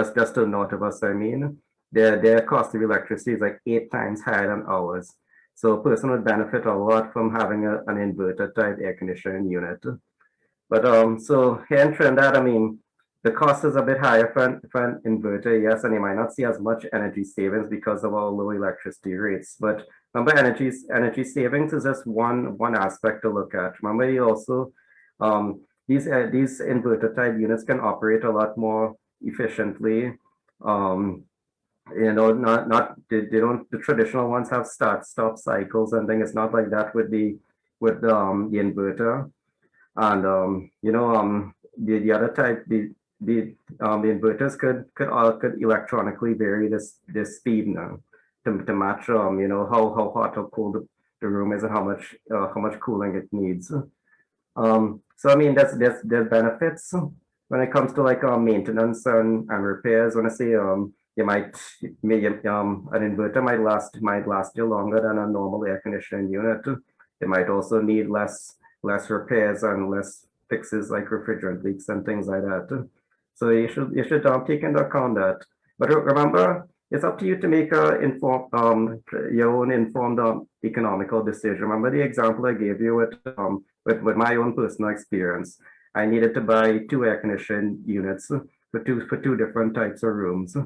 just to the north of us. I mean, their cost of electricity is like 8 times higher than ours. So a person would benefit a lot from having an inverter type air conditioning unit. But so here in Trinidad, I mean, the cost is a bit higher for an inverter, yes, and you might not see as much energy savings because of our low electricity rates. But remember, energy savings is just one aspect to look at. Remember, you also these inverter type units can operate a lot more efficiently. The traditional ones have start-stop cycles and things. It's not like that with the inverter. And the other type, the inverters could electronically vary this speed now to match how hot or cold the room is and how much cooling it needs. So I mean there's benefits, when it comes to like maintenance and repairs, when I say an inverter might last you longer than a normal air conditioning unit. It might also need less repairs and less fixes like refrigerant leaks and things like that. So you should take into account that. But remember, it's up to you to make your own informed economical decision. Remember the example I gave you with my own personal experience. I needed to buy 2 air conditioning units for two different types of rooms.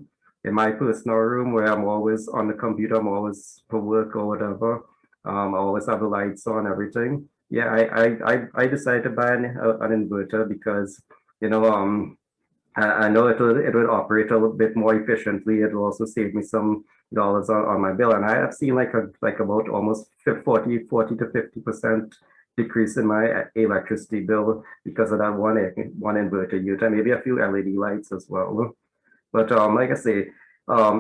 In my personal room, where I'm always on the computer, I'm always for work or whatever. I always have the lights on, everything. Yeah, I decided to buy an inverter because, you know, I know it will operate a little bit more efficiently. It will also save me some dollars on my bill. And I have seen like about almost 40 to 50% decrease in my electricity bill because of that one inverter unit, and maybe a few LED lights as well. But like I say,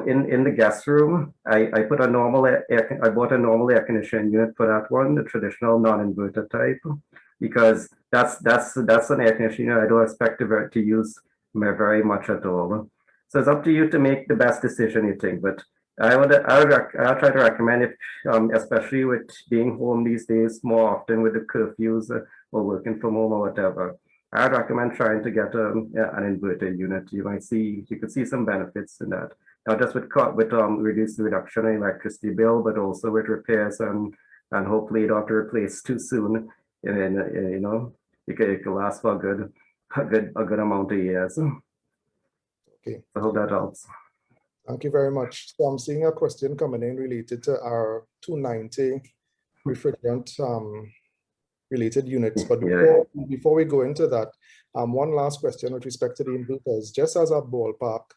in the guest room, I bought a normal air conditioning unit for that one, the traditional non-inverter type, because that's an air conditioning unit I don't expect to use very much at all. So it's up to you to make the best decision you think. But I'll try to recommend it, especially with being home these days more often with the curfews or working from home or whatever. I'd recommend trying to get an inverter unit. You could see some benefits in that. Not just with reduction in electricity bill, but also with repairs and hopefully you don't have to replace too soon. And you know, it could last for a good amount of years. Okay. I hope that helps. Thank you very much. So I'm seeing a question coming in related to our 290 refrigerant related units. But before we go into that, one last question with respect to the inverters, just as a ballpark,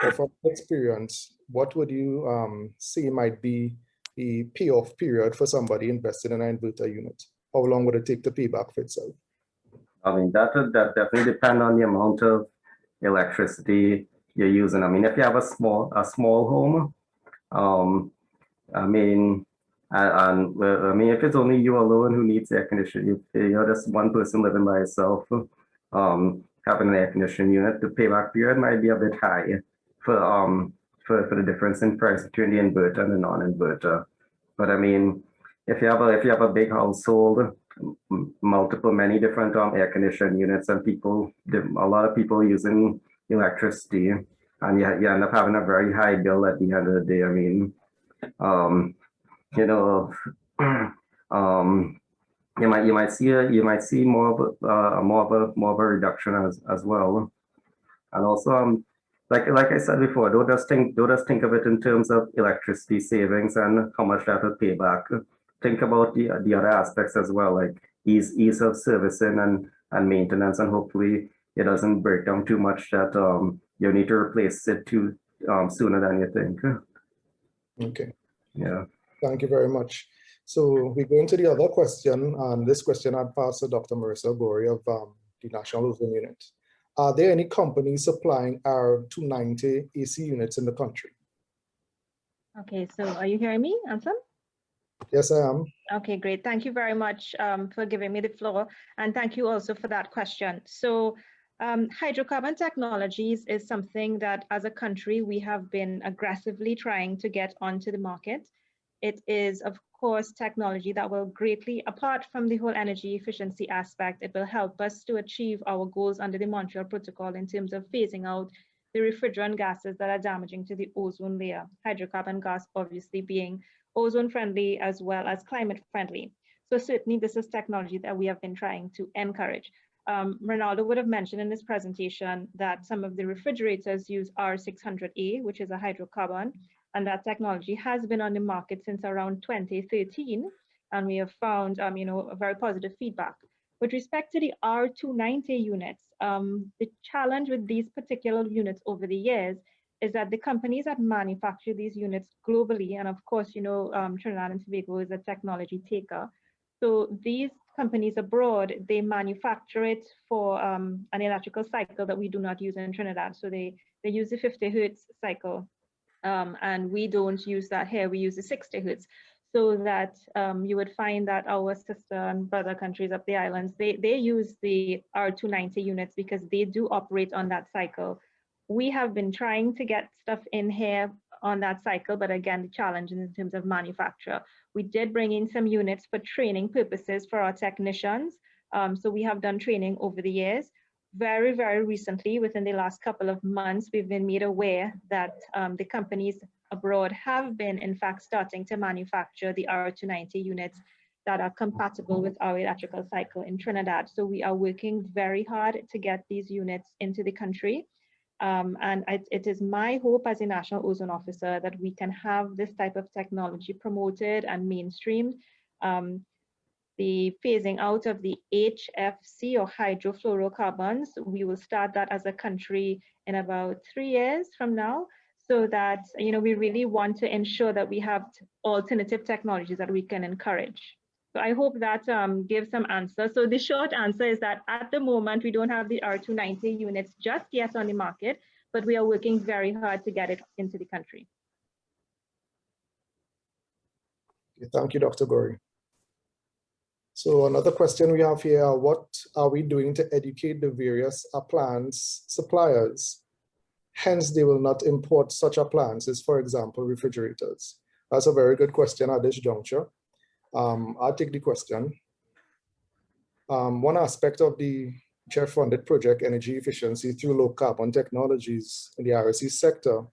or from experience, what would you say might be the payoff period for somebody invested in an inverter unit? How long would it take to pay back for itself? I mean, that definitely depends on the amount of electricity you're using. I mean, if you have a small home, I mean, if it's only you alone who needs air conditioning, you're just one person living by yourself, having an air conditioning unit, the payback period might be a bit high for the difference in price between the inverter and the non-inverter. But I mean, if you have a big household, many different air conditioning units, and a lot of people using electricity, and you end up having a very high bill at the end of the day. I mean, you know, you might see more of a reduction as well, and also like I said before, don't just think of it in terms of electricity savings and how much that will pay back. Think about the other aspects as well, like ease of servicing and maintenance, and hopefully it doesn't break down too much that you need to replace it too sooner than you think. Okay. Yeah. Thank you very much. So we go into the other question, and this question I'd pass to Dr. Marissa Gori of the National Ozone Unit. Are there any companies supplying our 290 AC units in the country? Okay, so are you hearing me, Anselm? Yes, I am. Okay, great. Thank you very much for giving me the floor. And thank you also for that question. So hydrocarbon technologies is something that as a country, we have been aggressively trying to get onto the market. It is, of course, technology that will greatly, apart from the whole energy efficiency aspect, it will help us to achieve our goals under the Montreal Protocol in terms of phasing out the refrigerant gases that are damaging to the ozone layer. Hydrocarbon gas obviously being ozone friendly as well as climate friendly. So certainly this is technology that we have been trying to encourage. Ronaldo would have mentioned in his presentation that some of the refrigerators use R600A, which is a hydrocarbon, and that technology has been on the market since around 2013, and we have found a very positive feedback. With respect to the R290 units, the challenge with these particular units over the years is that the companies that manufacture these units globally, and of course, Trinidad and Tobago is a technology taker. So these companies abroad, they manufacture it for an electrical cycle that we do not use in Trinidad. So they use the 50 Hertz cycle, and we don't use that here, we use the 60 Hertz. so that you would find that our sister and brother countries up the islands, they use the R290 units because they do operate on that cycle. We have been trying to get stuff in here on that cycle, but again, the challenge is in terms of manufacture. We did bring in some units for training purposes for our technicians. So we have done training over the years. Very, very recently, within the last couple of months, we've been made aware that the companies abroad have been, in fact, starting to manufacture the R290 units that are compatible with our electrical cycle in Trinidad. So we are working very hard to get these units into the country. And it is my hope as a National Ozone Officer that we can have this type of technology promoted and mainstreamed. The phasing out of the HFC or hydrofluorocarbons, we will start that as a country in about 3 years from now, so that we really want to ensure that we have alternative technologies that we can encourage. So I hope that gives some answer. So the short answer is that at the moment, we don't have the R290 units just yet on the market, but we are working very hard to get it into the country. Thank you, Dr. Gori. So another question we have here, what are we doing to educate the various appliance suppliers? Hence, they will not import such appliances, for example, refrigerators. That's a very good question at this juncture. I'll take the question. One aspect of the chair-funded project energy efficiency through low carbon technologies in the RSE sector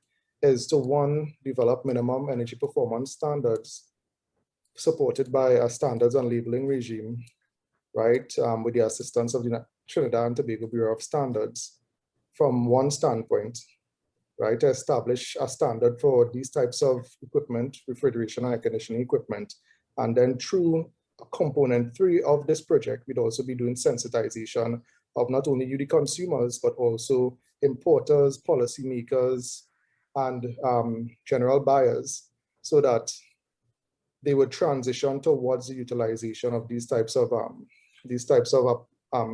is to, one, develop minimum energy performance standards supported by a standards and labeling regime, right, with the assistance of the Trinidad and Tobago Bureau of Standards from one standpoint, right, to establish a standard for these types of equipment, refrigeration and air conditioning equipment. And then through component 3 of this project, we'd also be doing sensitization of not only you, the consumers, but also importers, policymakers, and general buyers, so that they would transition towards the utilization of these types of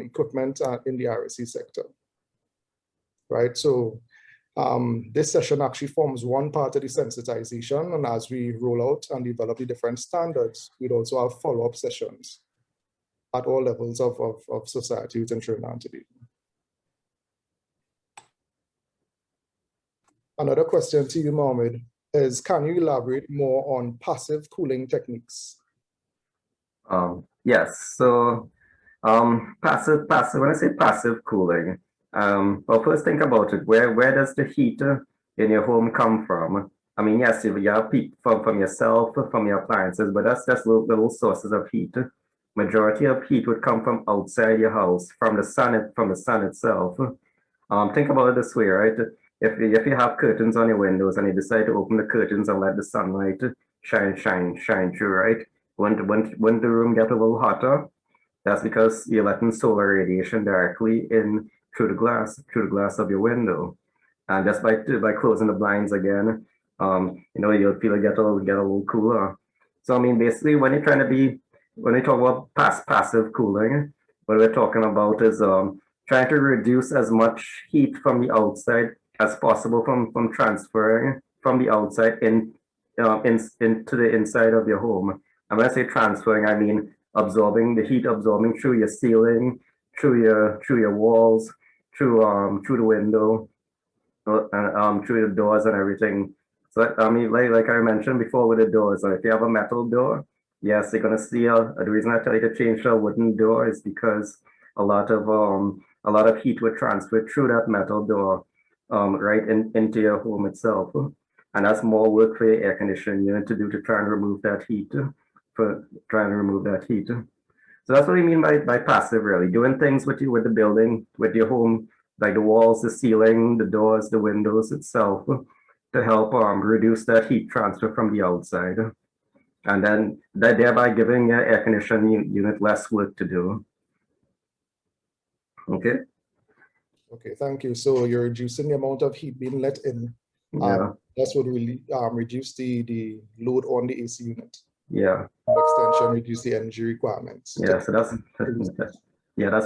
equipment in the RSE sector, right? So this session actually forms one part of the sensitization, and as we roll out and develop the different standards, we'd also have follow-up sessions at all levels of society within Trinidad and Tobago. Another question to you, Mohammed, is can you elaborate more on passive cooling techniques? Yes, so passive, when I say passive cooling, well, first think about it. Where does the heat in your home come from? I mean, yes, you have heat from yourself, from your appliances, but that's just little sources of heat. Majority of heat would come from outside your house, from the sun itself. Think about it this way, right? If you have curtains on your windows and you decide to open the curtains and let the sunlight shine through, right? When the room gets a little hotter, that's because you're letting solar radiation directly in through the glass of your window. And just by closing the blinds again, you'll feel it get a little cooler. So I mean, basically, when you talk about passive cooling, what we're talking about is trying to reduce as much heat from the outside as possible from transferring from the outside into the inside of your home. And when I say transferring, I mean absorbing through your ceiling, through your walls, through the window, and through the doors and everything. So I mean, like I mentioned before with the doors, if you have a metal door, yes, you're gonna see the reason I tell you to change to a wooden door is because a lot of heat would transfer through that metal door, right into your home itself. And that's more work for your air conditioning unit to do to try and remove that heat. So that's what we mean by passive, really. Doing things with the building, with your home, like the walls, the ceiling, the doors, the windows itself, to help reduce that heat transfer from the outside. And then thereby giving your air conditioning unit less work to do. Okay. Okay, thank you. So you're reducing the amount of heat being let in. Yeah. That's what really reduce the load on the AC unit. Yeah. Extension, reduce the energy requirements. Yeah, so that's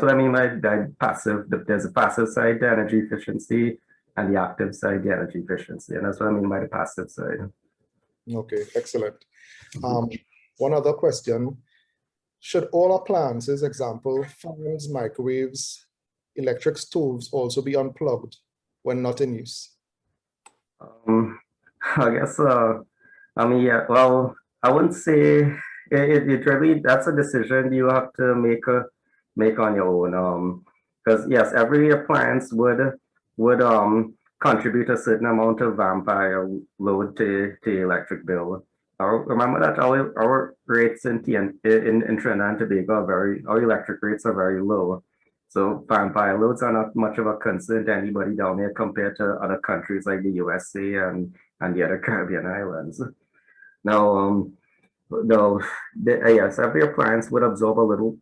what I mean by passive. There's a passive side, the energy efficiency, and the active side, the energy efficiency. And that's what I mean by the passive side. Okay, excellent. One other question, should all appliances, example, fans, microwaves, electric stoves also be unplugged when not in use? I guess, I mean, yeah, well, I wouldn't say it really, that's a decision you have to make on your own. Because yes, every appliance would contribute a certain amount of vampire load to electric bill. Remember that our rates in Trinidad and Tobago are our electric rates are very low. So vampire loads are not much of a concern to anybody down here compared to other countries like the USA and the other Caribbean islands. Now, yes, every appliance would absorb a little,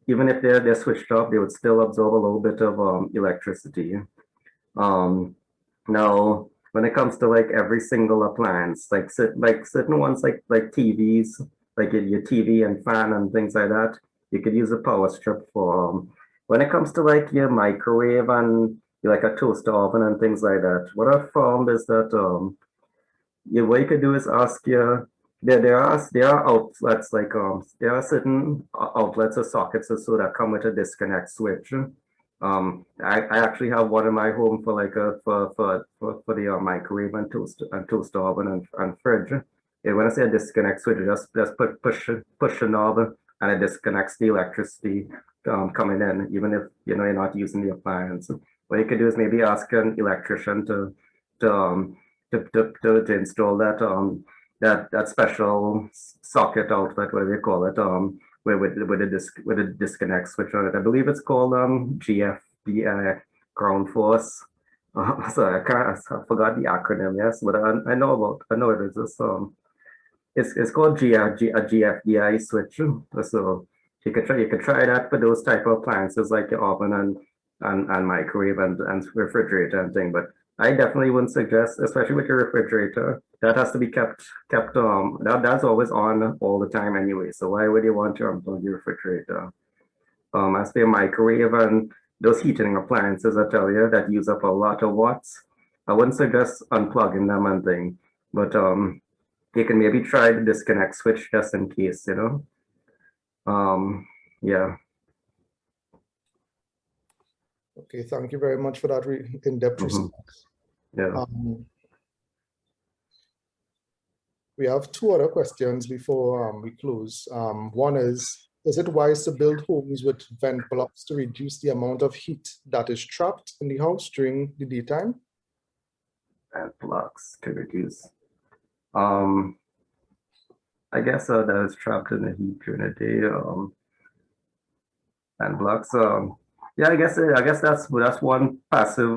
even if they're switched off, they would still absorb a little bit of electricity. Now, when it comes to like every single appliance, like certain ones like TVs, like your TV and fan and things like that, you could use a power strip for. When it comes to like your microwave and like a toaster oven and things like that, what I've found is that what you could do is ask your there are outlets like there are certain outlets or sockets or so that come with a disconnect switch. I actually have one in my home for like for the microwave and toaster oven and fridge. When I say a disconnect switch, just push the knob and it disconnects the electricity coming in, even if you're not using the appliance. What you could do is maybe ask an electrician to install that special socket outlet, whatever you call it, with a disconnect switch on it. I believe it's called GFD, ground force. Sorry, I forgot the acronym. Yes, but I know it is this. It's called GFDI switch. So you could try that for those type of appliances like your oven and microwave and refrigerator and thing. But I definitely wouldn't suggest, especially with your refrigerator, that has to be kept that's always on all the time anyway. So why would you want to unplug your refrigerator? As for your microwave and those heating appliances, I tell you, that use up a lot of watts, I wouldn't suggest unplugging them and thing. But you can maybe try the disconnect switch just in case, yeah. Okay, thank you very much for that in-depth response. Yeah. We have two other questions before we close. One is it wise to build homes with vent blocks to reduce the amount of heat that is trapped in the house during the daytime? Vent blocks to reduce. I guess that is trapped in the heat during the day. Vent blocks. Yeah, I guess that's one passive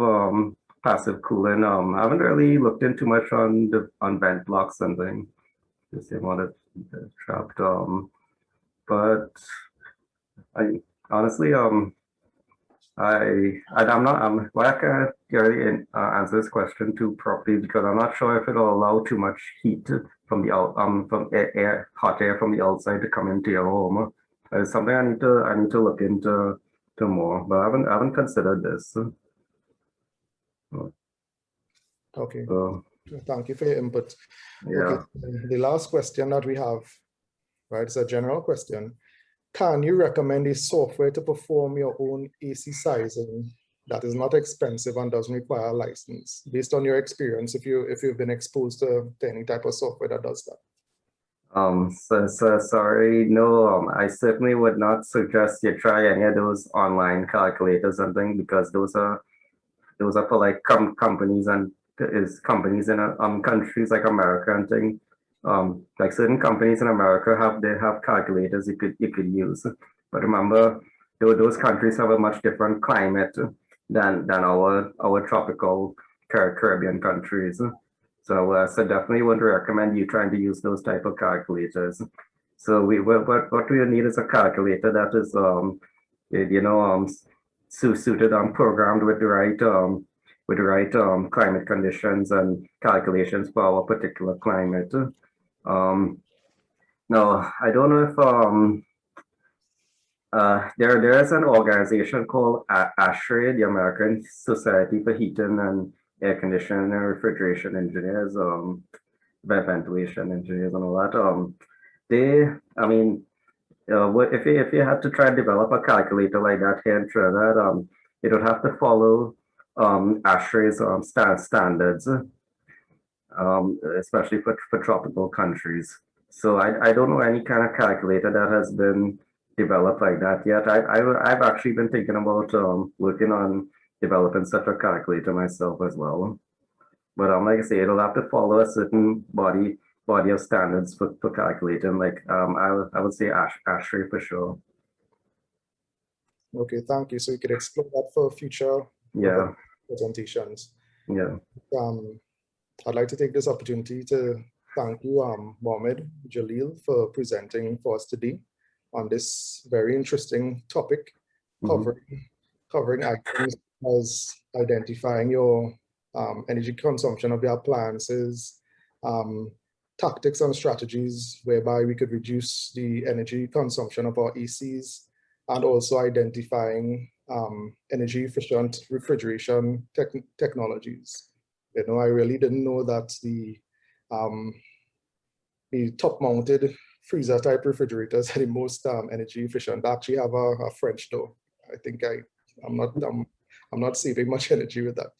cooling. I haven't really looked into much on vent blocks and things. Just the amount of heat that's trapped. But I honestly I can't really answer this question too properly because I'm not sure if it'll allow too much heat from the hot air from the outside to come into your home. It's something I need to look into more, but I haven't considered this. Okay. So, thank you for your input. yeah. Okay. The last question that we have, right, it's a general question. Can you recommend a software to perform your own AC sizing that is not expensive and doesn't require a license? Based on your experience, if you've been exposed to any type of software that does that. So sorry, no, I certainly would not suggest you try any of those online calculators and things because those are for like companies and companies in countries like America and things. Like certain companies in America have calculators you could use, but remember, those countries have a much different climate than our tropical Caribbean countries. So definitely would recommend you trying to use those type of calculators. So what we need is a calculator that is suited programmed with the right climate conditions and calculations for our particular climate. Now I don't know if there is an organization called ASHRAE, the American Society for Heating and Air Conditioning and Refrigeration Engineers. ventilation engineers and all that. I mean, if you had to try and develop a calculator like that here in Trinidad, it would have to follow ASHRAE's standards, especially for tropical countries. So I don't know any kind of calculator that has been developed like that yet. I've actually been thinking about working on developing such a calculator myself as well. But like I say, it'll have to follow a certain body of standards for calculating. Like I would say ASHRAE for sure. Okay, thank you. So you could explore that for future presentations. Yeah. I'd like to take this opportunity to thank you, Mohammed Jalil, for presenting for us today on this very interesting topic, covering items as identifying your energy consumption of your appliances, tactics and strategies whereby we could reduce the energy consumption of our ACs, and also identifying energy efficient refrigeration technologies. You know, I really didn't know that the top-mounted freezer type refrigerators are the most energy efficient. I actually have a French door. I think I'm not saving much energy with that.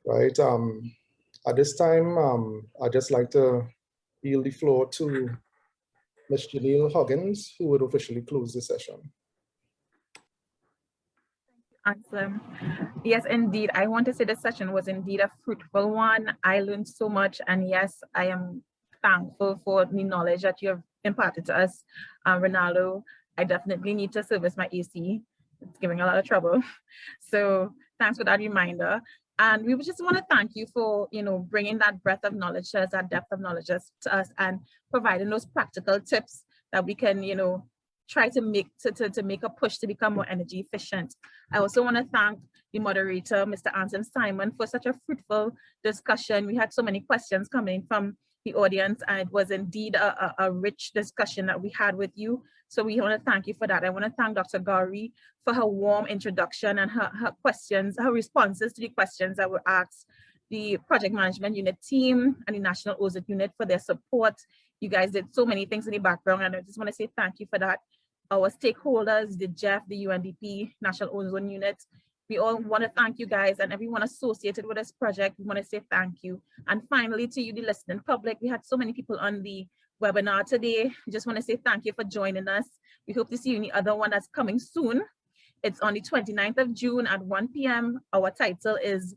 Right. At this time, I'd just like to yield the floor to Ms. Janelle Huggins, who would officially close the session. Awesome. Yes, indeed. I want to say the session was indeed a fruitful one. I learned so much, and yes, I am thankful for the knowledge that you have imparted to us. Ronaldo, I definitely need to service my AC. It's giving a lot of trouble. So thanks for that reminder. And we just want to thank you for, bringing that breadth of knowledge to us, that depth of knowledge to us, and providing those practical tips that we can, try to make a push to become more energy efficient. I also want to thank the moderator, Mr. Anson Simon, for such a fruitful discussion. We had so many questions coming from the audience, and it was indeed a rich discussion that we had with you. So we want to thank you for that. I want to thank Dr. Gauri for her warm introduction and her questions, her responses to the questions that were asked, the project management unit team and the National Ozone Unit for their support. You guys did so many things in the background, and I just want to say thank you for that. Our stakeholders, the JEF, the UNDP, National Ozone Unit, we all want to thank you guys, and everyone associated with this project. We want to say thank you. And finally, to you, the listening public, we had so many people on the webinar today. We just want to say thank you for joining us. We hope to see you in the other one that's coming soon. It's on the 29th of June at 1 p.m. Our title is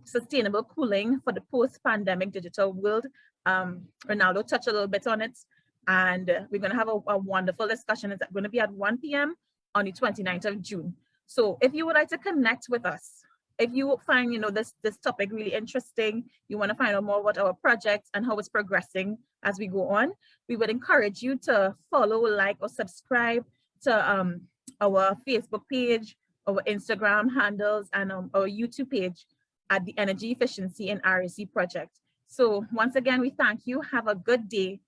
Sustainable Cooling for the Post-Pandemic Digital World. Ronaldo touched a little bit on it, and we're going to have a wonderful discussion. It's going to be at 1 p.m. on the 29th of June. So if you would like to connect with us, if you find this topic really interesting, you want to find out more about our project and how it's progressing as we go on, we would encourage you to follow, like, or subscribe to our Facebook page, our Instagram handles, and our YouTube page at the Energy Efficiency and RAC Project. So once again, we thank you. Have a good day.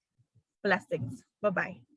Blessings. Bye-bye.